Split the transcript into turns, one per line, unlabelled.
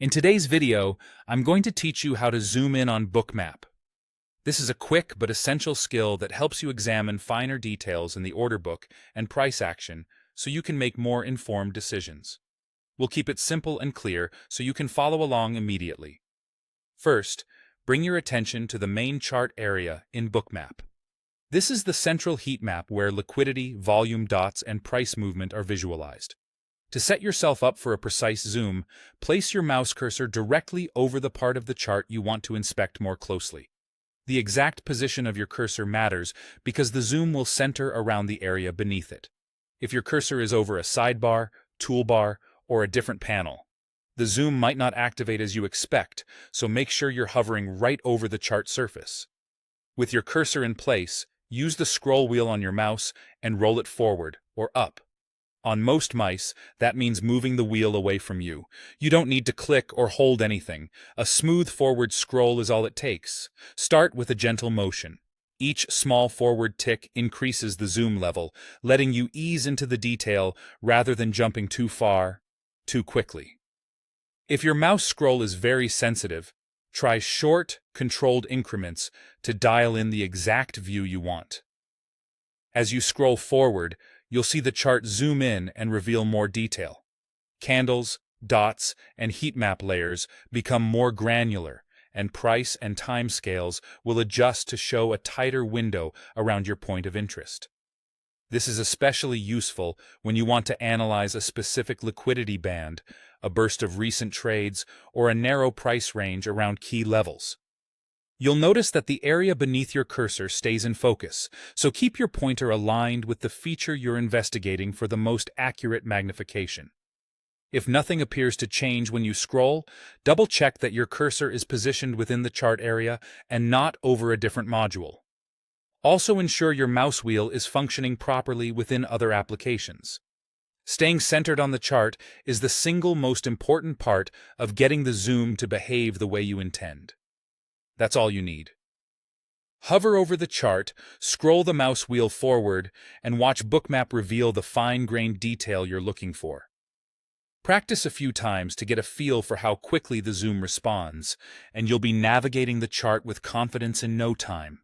In today's video, I'm going to teach you how to zoom in on Bookmap. This is a quick but essential skill that helps you examine finer details in the order book and price action so you can make more informed decisions. We'll keep it simple and clear so you can follow along immediately. First, bring your attention to the main chart area in Bookmap. This is the central heat map where liquidity, volume dots, and price movement are visualized. To set yourself up for a precise zoom, place your mouse cursor directly over the part of the chart you want to inspect more closely. The exact position of your cursor matters because the zoom will center around the area beneath it. If your cursor is over a sidebar, toolbar, or a different panel, the zoom might not activate as you expect, so make sure you're hovering right over the chart surface. With your cursor in place, use the scroll wheel on your mouse and roll it forward or up. On most mice, that means moving the wheel away from you. You don't need to click or hold anything. A smooth forward scroll is all it takes. Start with a gentle motion. Each small forward tick increases the zoom level, letting you ease into the detail rather than jumping too far, too quickly. If your mouse scroll is very sensitive, try short, controlled increments to dial in the exact view you want. As you scroll forward, you'll see the chart zoom in and reveal more detail. Candles, dots, and heat map layers become more granular, and price and time scales will adjust to show a tighter window around your point of interest. This is especially useful when you want to analyze a specific liquidity band, a burst of recent trades, or a narrow price range around key levels. You'll notice that the area beneath your cursor stays in focus, so keep your pointer aligned with the feature you're investigating for the most accurate magnification. If nothing appears to change when you scroll, double-check that your cursor is positioned within the chart area and not over a different module. Also ensure your mouse wheel is functioning properly within other applications. Staying centered on the chart is the single most important part of getting the zoom to behave the way you intend. That's all you need. Hover over the chart, scroll the mouse wheel forward, and watch Bookmap reveal the fine-grained detail you're looking for. Practice a few times to get a feel for how quickly the zoom responds, and you'll be navigating the chart with confidence in no time.